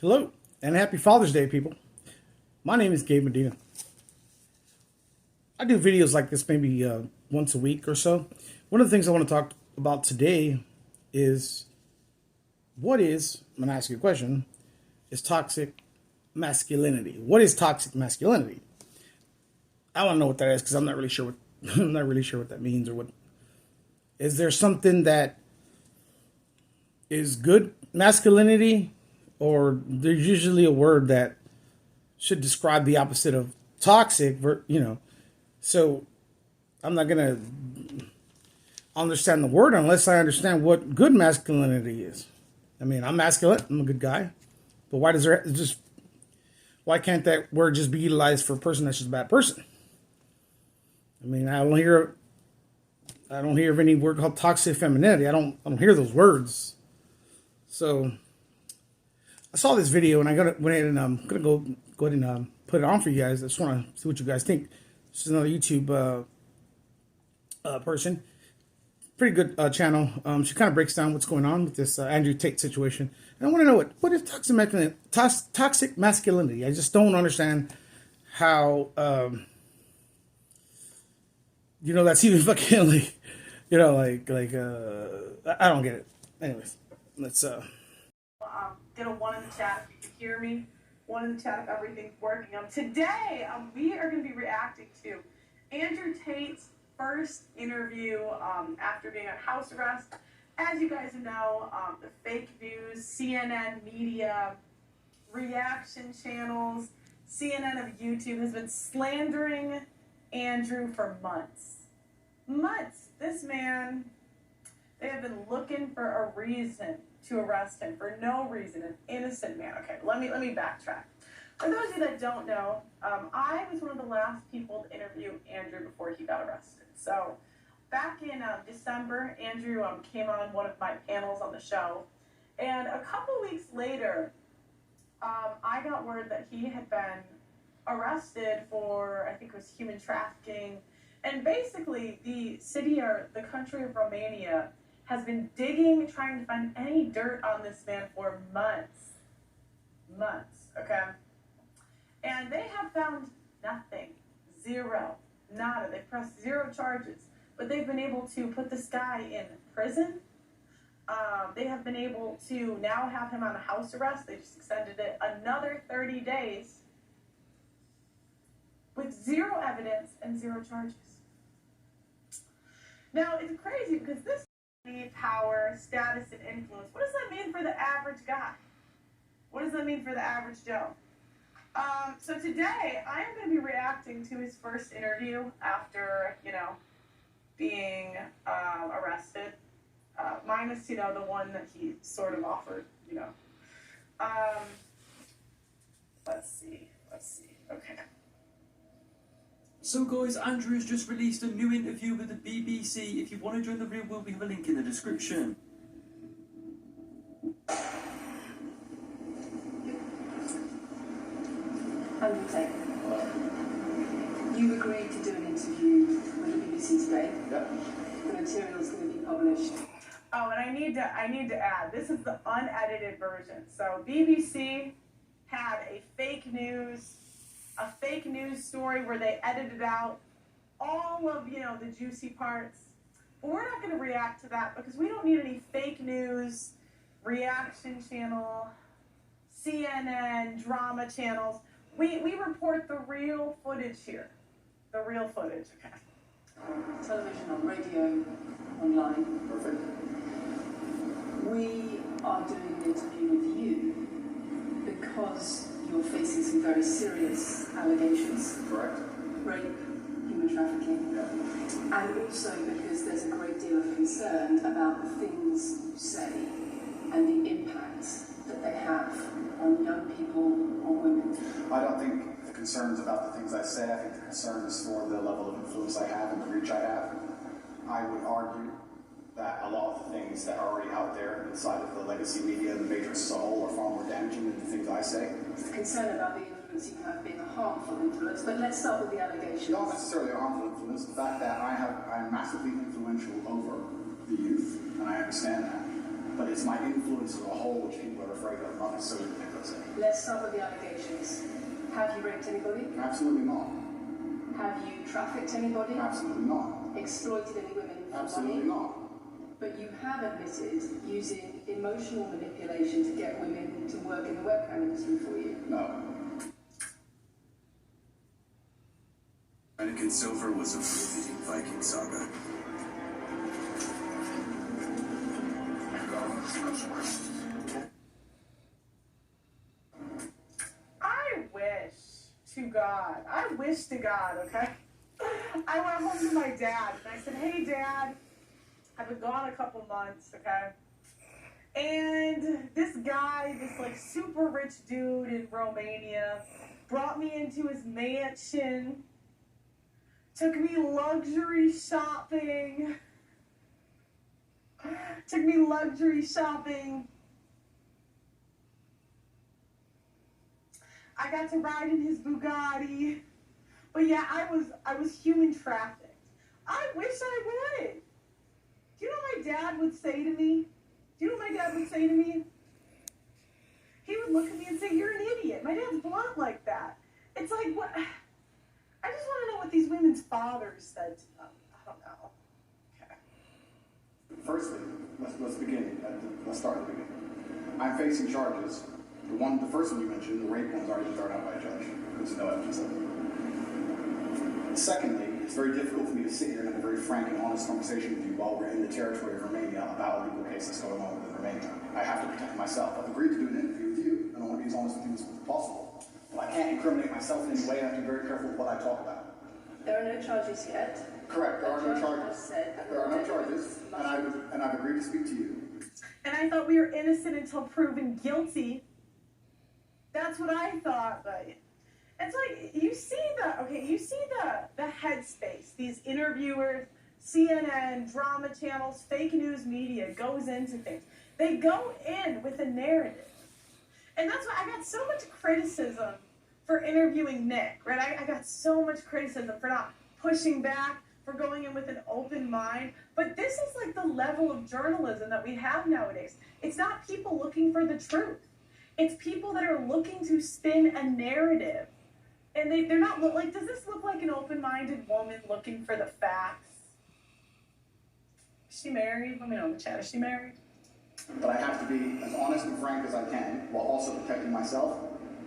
Hello, and happy Father's Day, people. My name is Gabe Medina. I do videos like this maybe once a week or so. One of the things I want to talk about today is I'm going to ask you a question, is toxic masculinity. What is toxic masculinity? I don't know what that is because I'm not really sure what I'm not really sure what that means or what. Is there something that is good masculinity, or there's usually a word that should describe the opposite of toxic, So I'm not going to understand the word unless I understand what good masculinity is. I mean, I'm masculine, I'm a good guy, but why can't that word just be utilized for a person that's just a bad person? I mean, I don't hear of any word called toxic femininity. I don't hear those words. So I saw this video and I went ahead and I'm gonna go ahead and put it on for you guys. I just want to see what you guys think. This is another YouTube person, pretty good channel. She kind of breaks down what's going on with this Andrew Tate situation, and I want to know what is toxic masculinity. I just don't understand how that's even fucking I don't get it. Anyways, let's get a one in the chat if you can hear me. One in the chat if everything's working. Today we are going to be reacting to Andrew Tate's first interview after being on house arrest. As you guys know, the fake news, CNN media, reaction channels, CNN of YouTube has been slandering Andrew for months. Months. This man, they have been looking for a reason to arrest him for no reason, an innocent man. Okay, let me backtrack. For those of you that don't know, I was one of the last people to interview Andrew before he got arrested. So back in December, Andrew came on one of my panels on the show, and a couple weeks later, I got word that he had been arrested for, I think it was human trafficking, and basically the city or the country of Romania has been digging, trying to find any dirt on this man for months. Months, okay? And they have found nothing. Zero. Nada. They've pressed zero charges. But they've been able to put this guy in prison. They have been able to now have him on a house arrest. They just extended it another 30 days with zero evidence and zero charges. Now, it's crazy because this power, status, and influence, what does that mean for the average guy? What does that mean for the average Joe? So today, I am going to be reacting to his first interview after, being arrested. Minus, the one that he sort of offered, Let's see. Okay. So guys, Andrew's just released a new interview with the BBC. If you want to join the real world, we have a link in the description. Andrew Tate, you agreed to do an interview with the BBC today. Yep. The material is going to be published. Oh, and I need to add, this is the unedited version. So BBC had a fake news story where they edited out all of, the juicy parts. But we're not going to react to that because we don't need any fake news, reaction channel, CNN, drama channels. We report the real footage here. The real footage, okay. Television, on radio, online. Perfect. We are doing an interview with you because you're facing some very serious allegations. Correct. Rape, human trafficking. Yeah. And also because there's a great deal of concern about the things you say and the impact that they have on young people or women. I don't think the concern is about the things I say. I think the concern is for the level of influence I have and the reach I have. I would argue that a lot of the things that are already out there inside of the legacy media and the matrix as a whole are far more damaging than the things I say. It's the concern about the influence you have being a harmful influence, but let's start with the allegations. Not necessarily a harmful influence, the fact that I'm massively influential over the youth, and I understand that. But it's my influence as a whole which people are afraid of, not necessarily the say. Let's start with the allegations. Have you raped anybody? Absolutely not. Have you trafficked anybody? Absolutely not. Exploited any women for Absolutely money? not. But you have admitted using emotional manipulation to get women to work in the webcam industry for you. No. Anakin Silver was a riveting Viking saga. I wish to God, okay? I went home to my dad and I said, hey Dad, I've been gone a couple months, okay? And this guy, this like super rich dude in Romania, brought me into his mansion, took me luxury shopping, I got to ride in his Bugatti. But yeah, I was human trafficked. I wish I would. Do you know what my dad would say to me? Do you know what my dad would say to me? He would look at me and say, you're an idiot. My dad's blunt like that. It's like, what? I just want to know what these women's fathers said to them. I don't know. Okay. Firstly, let's begin. Let's start at the beginning. I'm facing charges. The first one you mentioned, the rape one's already been thrown out by a judge. There's no evidence of it. Secondly, it's very difficult for me to sit here and have a very frank and honest conversation with you while we're in the territory of Romania about a legal case that's going on within Romania. I have to protect myself. I've agreed to do an interview with you, and I want to be as honest with you as possible. But I can't incriminate myself in any way. I have to be very careful with what I talk about. There are no charges yet. Correct. There are no charges. Said there are no charges, and I've agreed to speak to you. And I thought we were innocent until proven guilty. That's what I thought, but it's like you see the headspace these interviewers, CNN, drama channels, fake news media goes into things. They go in with a narrative. And that's why I got so much criticism for interviewing Nick, right? I got so much criticism for not pushing back, for going in with an open mind. But this is like the level of journalism that we have nowadays. It's not people looking for the truth. It's people that are looking to spin a narrative. And they're not, like, does this look like an open-minded woman looking for the facts? Is she married? Let me know in the chat. Is she married? But I have to be as honest and frank as I can while also protecting myself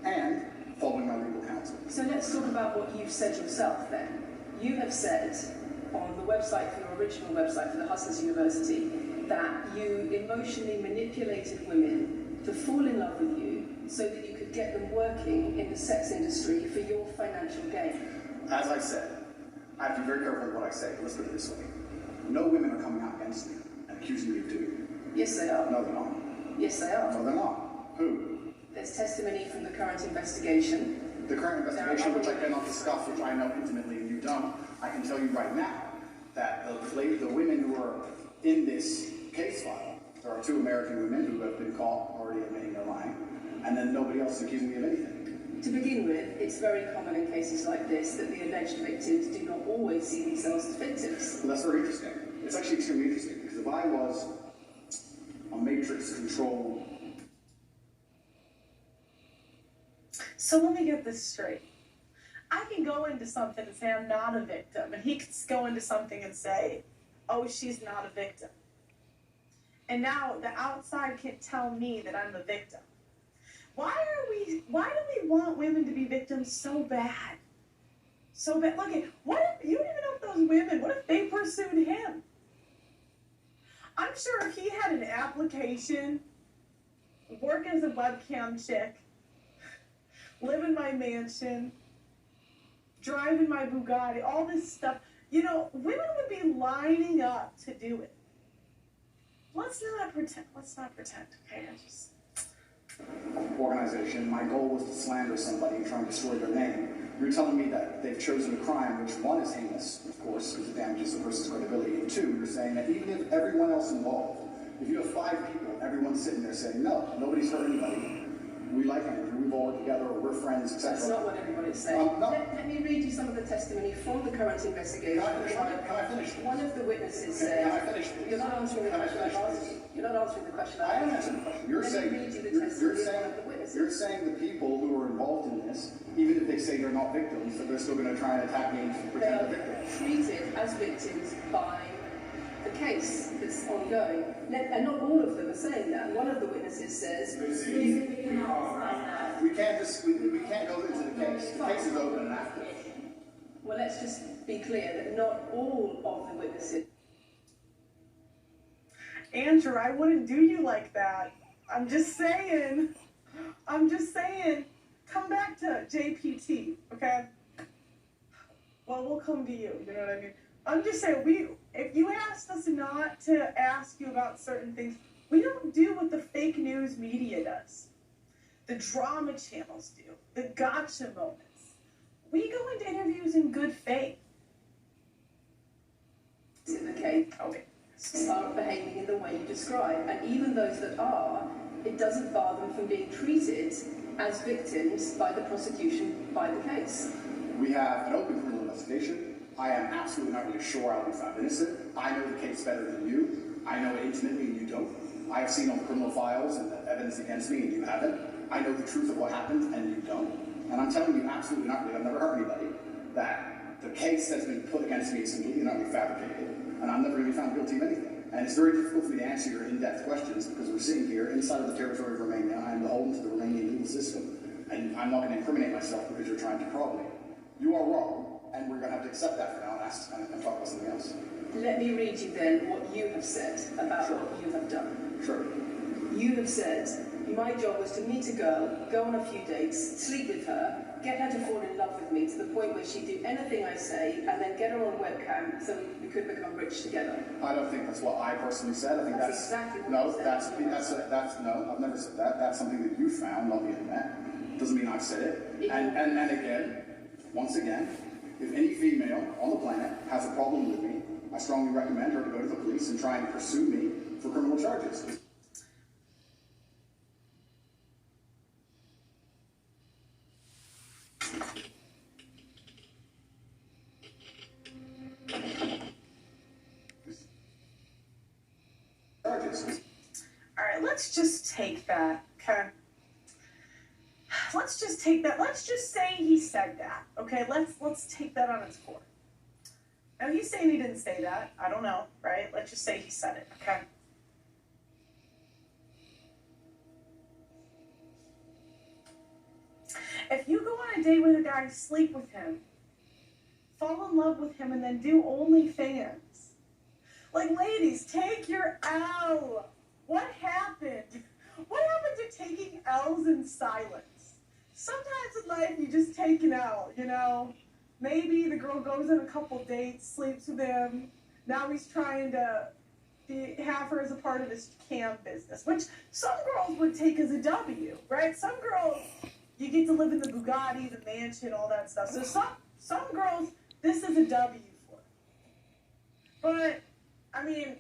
and following my legal counsel. So let's talk about what you've said yourself then. You have said on the website, for your original website for the Hustlers University, that you emotionally manipulated women to fall in love with you so that you could get them working in the sex industry for your financial gain. As I said, I have to be very careful with what I say, but let's put it this way. No women are coming out against me and accusing me of doing it. Yes, they are. No, they're not. Yes, they are. No, they're not. Who? There's testimony from the current investigation. The current investigation, which I cannot discuss, which I know intimately and you don't, I can tell you right now that the women who are in this case file, there are 2 American women who have been caught already admitting they're lying, and then nobody else is accusing me of anything. To begin with, it's very common in cases like this that the alleged victims do not always see themselves as victims. Well, that's very interesting. It's actually extremely interesting, because if I was a matrix-controlled... So let me get this straight. I can go into something and say I'm not a victim, and he can go into something and say, oh, she's not a victim. And now the outside can't tell me that I'm the victim. Why do we want women to be victims so bad? So bad. Look, what if, you don't even know if those women, what if they pursued him? I'm sure if he had an application, work as a webcam chick, live in my mansion, drive in my Bugatti, all this stuff, you know, women would be lining up to do it. Let's not pretend, okay? organization, my goal was to slander somebody and try and destroy their name. You're telling me that they've chosen a crime, which one is heinous, of course, because it damages the person's credibility, and 2, you're saying that even if everyone else involved, if you have 5 people, everyone's sitting there saying, no, nobody's hurt anybody, we like Andrew, we've all worked together, or we're friends, etc. That's not what everybody's saying. No. Let me read you some of the testimony from the current investigation. Can I finish? One of the witnesses Can I said, finish? you're not answering the question I've asked you. You're not answering the question. I am answering the question. You're Let saying me read you the you're testimony of one saying of the witnesses. you're saying the people who are involved in this, even if they say they're not victims, that they're still going to try and attack me and They pretend are they're victims. treated as victims by the case that's ongoing. And not all of them are saying that. One of the witnesses says, We can't go into the case. The case is open and active. well, let's just be clear that not all of the witnesses. Andrew, I wouldn't do you like that. I'm just saying. Come back to JPT, okay? Well, we'll come to you, you know what I mean? I'm just saying, if you asked us not to ask you about certain things, we don't do what the fake news media does. The drama channels do. The gotcha moments. We go into interviews in good faith. Okay, Okay. are behaving in the way you describe, and even those that are, it doesn't bar them from being treated as victims by the prosecution, by the case. We have an open criminal investigation. I am absolutely not really sure I'll be found innocent. I know the case better than you. I know it intimately and you don't. I have seen all the criminal files and the evidence against me and you haven't. I know the truth of what happened and you don't. And I'm telling you absolutely not really, I've never hurt anybody, that the case that's been put against me is completely and utterly fabricated. And I'm never going to be found guilty of anything. And it's very difficult for me to answer your in-depth questions because we're sitting here inside of the territory of Romania. I'm beholden to the Romanian legal system. And I'm not going to incriminate myself because you're trying to probe me. You are wrong, and we're going to have to accept that for now and talk about something else. Let me read you then what you have said about what you have done. Sure. You have said, my job was to meet a girl, go on a few dates, sleep with her, get her to fall in love with me to the point where she'd do anything I say, and then get her on webcam so we could become rich together. I don't think that's what I personally said. I think That's that's exactly what no. you said. That's no. I've never said that. That's something that you found on the internet. Doesn't mean I've said it. And again, once again, if any female on the planet has a problem with me, I strongly recommend her to go to the police and try and pursue me for criminal charges. Alright, let's just take that, okay? Let's just take that. Let's just say he said that, okay? Let's take that on its core. Now, he's saying he didn't say that. I don't know, right? Let's just say he said it, okay? If you go on a date with a guy, sleep with him, fall in love with him, and then do OnlyFans, like, ladies, take your L. What happened? What happened to taking L's in silence? Sometimes in life you just take an L, you know? Maybe the girl goes on a couple dates, sleeps with him. Now he's trying to have her as a part of his cam business, which some girls would take as a W, right? Some girls, you get to live in the Bugatti, the mansion, all that stuff. So some girls, this is a W for. But, I mean,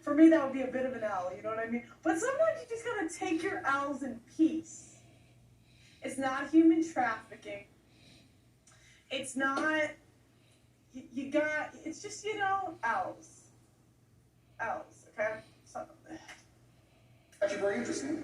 for me that would be a bit of an L, you know what I mean? But sometimes you just gotta take your L's in peace. It's not human trafficking. It's not, it's just, you know, L's. L's, okay? So, Actually, very interesting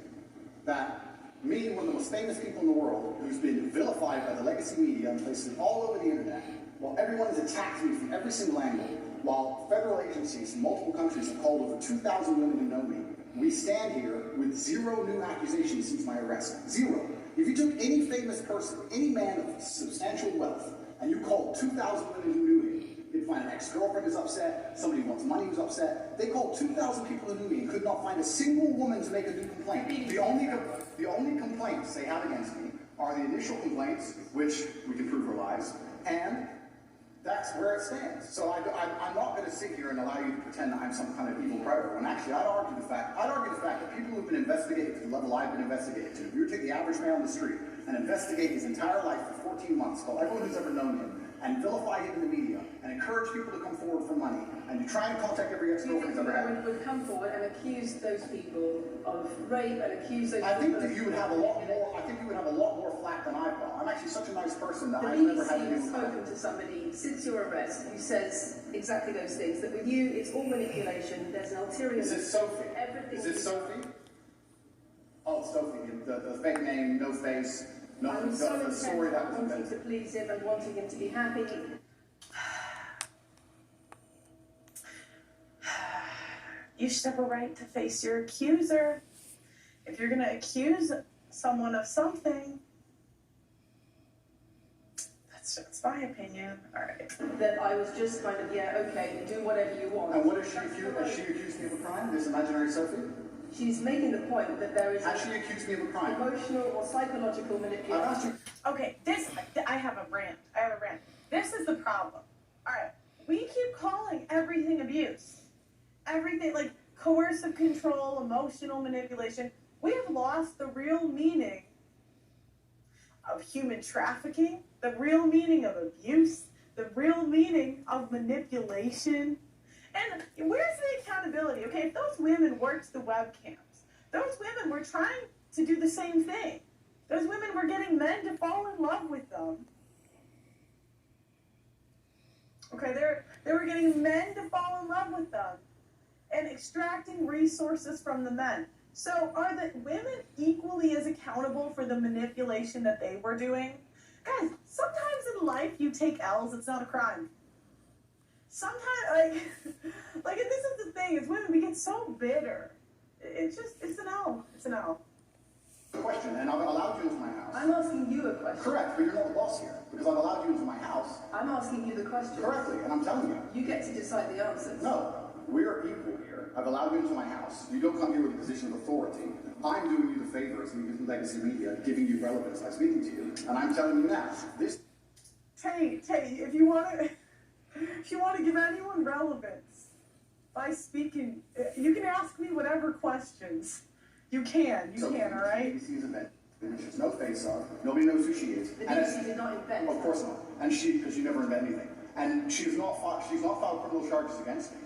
that me, one of the most famous people in the world, who's been vilified by the legacy media and places all over the internet, while everyone has attacked me from every single angle, while federal agencies in multiple countries have called over 2,000 women who know me, we stand here with 0 new accusations since my arrest. 0. If you took any famous person, any man of substantial wealth, and you called 2,000 women who knew him, you'd find an ex-girlfriend is upset, somebody who wants money who's upset. They called 2,000 people who knew me and could not find a single woman to make a new complaint. The only complaints they have against me are the initial complaints, which we can prove are lies, and that's where it stands. So I'm not going to sit here and allow you to pretend that I'm some kind of evil predator. When actually, I'd argue the fact that people who've been investigated to the level I've been investigated to, if you were to take the average man on the street and investigate his entire life for 14 months, call everyone who's ever known him, and vilify him in the media, and encourage people to come forward for money, and you try and contact every Do you ex-girlfriend think you've ever women had. would come forward and accuse those people of rape and accuse those I think people that of you would have a lot more. I think you would have a lot more flack than I've got. I'm actually such a nice person that The I've never had BBC to has do. spoken to somebody since your arrest who says exactly those things, that with you it's all manipulation, there's an ulterior Is this Sophie? everything Is this you- Sophie? Oh, it's Sophie. The fake name, no face, no. I was so The story intent that on was wanting invented. to please him and wanting him to be happy. You should have a right to face your accuser. If you're gonna accuse someone of something, that's my opinion. All right. That I was just kind of, yeah, okay, do whatever you want. And what is she That's accused? the Has she way- accused me of a crime? This imaginary Sophie? She's making the point that there is Has she accused me of a crime? emotional or psychological I've manipulation. asked you. Okay, I have a rant. This is the problem. All right, we keep calling everything abuse. Everything like coercive control, emotional manipulation. We have lost the real meaning of human trafficking, the real meaning of abuse, the real meaning of manipulation. And where's the accountability? Okay, if those women worked the webcams, those women were trying to do the same thing. Those women were getting men to fall in love with them. Okay, they were getting men to fall in love with them and extracting resources from the men. So are the women equally as accountable for the manipulation that they were doing? Guys, sometimes in life you take L's, it's not a crime. Sometimes, like this is the thing, as women, we get so bitter. It's an L. It's an L. Question, and I've allowed you into my house. I'm asking you a question. Correct, but you're not the boss here because I've allowed you into my house I'm asking you the question. correctly, and I'm telling you. You get to decide the answers. No, we're equal here. I've allowed you into my house. You don't come here with a position of authority. I'm doing you the favor as legacy media, giving you relevance by speaking to you, and I'm telling you now, this. Tay, if you want to give anyone relevance by speaking, you can ask me whatever questions. You can, all right? BBC's event. There's no face off. Nobody knows who she is. The And BBC did not invent. of course not. And because you never invent anything. And she's not filed criminal charges against me.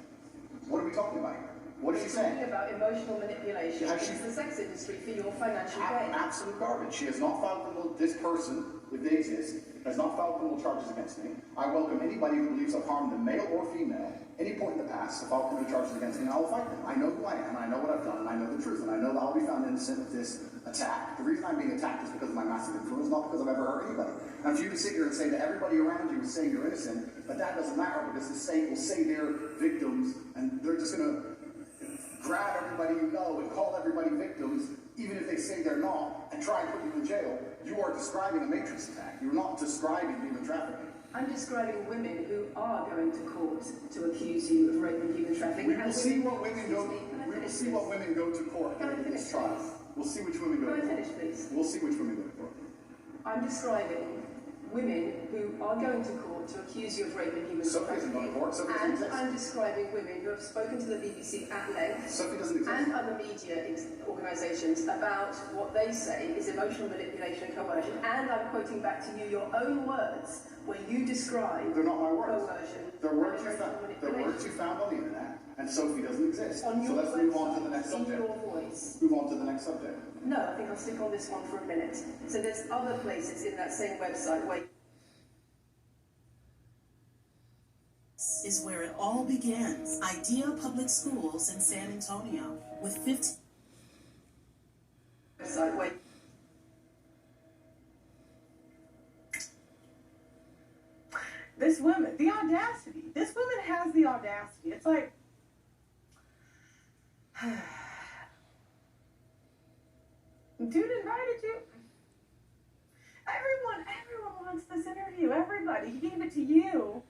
What are we talking about here? What is she saying? Talking about emotional manipulation Has she- into the sex industry for your financial gain. Absolute garbage. She has not filed criminal. This person, if they exist, has not filed criminal charges against me. I welcome anybody who believes I've harmed them, male or female, any point in the past, to file criminal charges against me, and I will fight them. I know who I am, I know what I've done, and I know the truth, and I know that I'll be found innocent of this attack. The reason I'm being attacked is because of my massive influence, not because I've ever hurt anybody. And for you to sit here and say that everybody around you is saying you're innocent, but that doesn't matter because the state will say they're victims, and they're just going to grab everybody you know and call everybody victims, even if they say they're not, and try and put you in jail. You are describing a matrix attack. You're not describing human trafficking. I'm describing women who are going to court to accuse you of rape and human trafficking. We will see what women go. Can I We will finish, see please? what women go to court Can I in finish, this trial. please? We'll see which women go Can to I court. finish, please? We'll see which women go to court. I'm describing women who are going to court to accuse you of rape and human Sophie isn't going to trafficking. court. Sophie doesn't And exist. I'm describing women who have spoken to the BBC at length Sophie doesn't exist. and other media organisations about what they say is emotional manipulation and coercion. And I'm quoting back to you your own words where you describe They're not my words. coercion They're words you and found. emotional They're words you manipulation. found on the internet, and Sophie doesn't exist. On So your let's move on to the next website, in subject. your voice. Move on to the next subject. No, I think I'll stick on this one for a minute. So there's other places in that same website where is where it all begins. Idea Public Schools in San Antonio with 15 website where This woman, the audacity. This woman has the audacity. It's like, dude invited you. Everyone wants this interview. Everybody. He gave it to you.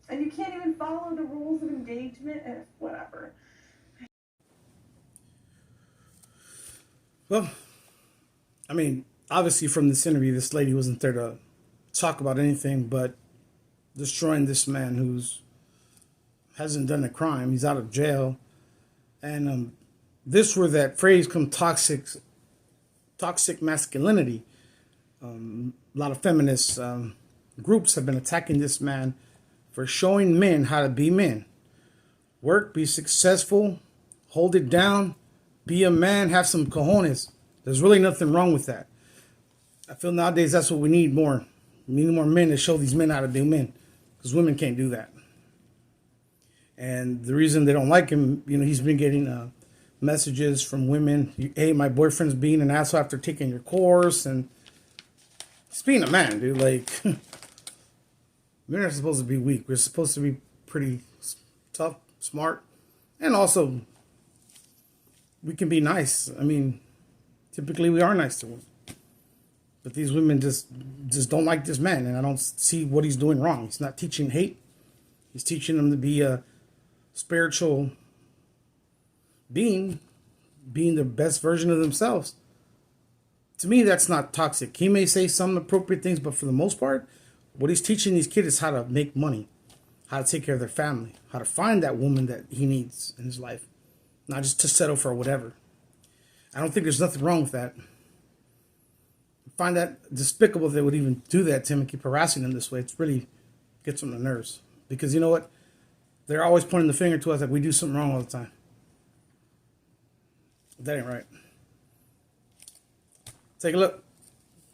And you can't even follow the rules of engagement and whatever. Well, I mean, obviously from this interview, this lady wasn't there to talk about anything but destroying this man who's hasn't done a crime. He's out of jail. And this where that phrase come toxic masculinity. A lot of feminist groups have been attacking this man for showing men how to be men. Work, be successful, hold it down, be a man, have some cojones. There's really nothing wrong with that. I feel nowadays that's what we need more. We need more men to show these men how to be men, because women can't do that. And the reason they don't like him, he's been getting messages from women. Hey, my boyfriend's being an asshole after taking your course, and he's being a man, dude. Like, men are supposed to be weak. We're supposed to be pretty tough, smart, and also we can be nice. I mean, typically we are nice to women, but these women just don't like this man, and I don't see what he's doing wrong. He's not teaching hate. He's teaching them to be a spiritual being the best version of themselves. To me, that's not toxic. He may say some appropriate things, but for the most part, what he's teaching these kids is how to make money, how to take care of their family, how to find that woman that he needs in his life, not just to settle for whatever. I don't think there's nothing wrong with that. I find that despicable that they would even do that to him and keep harassing him this way. It's really gets on the nerves. Because you know what? They're always pointing the finger to us like we do something wrong all the time. That ain't right. Take a look.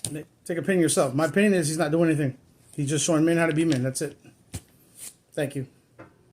Take a opinion yourself. My opinion is he's not doing anything. He's just showing men how to be men. That's it. Thank you.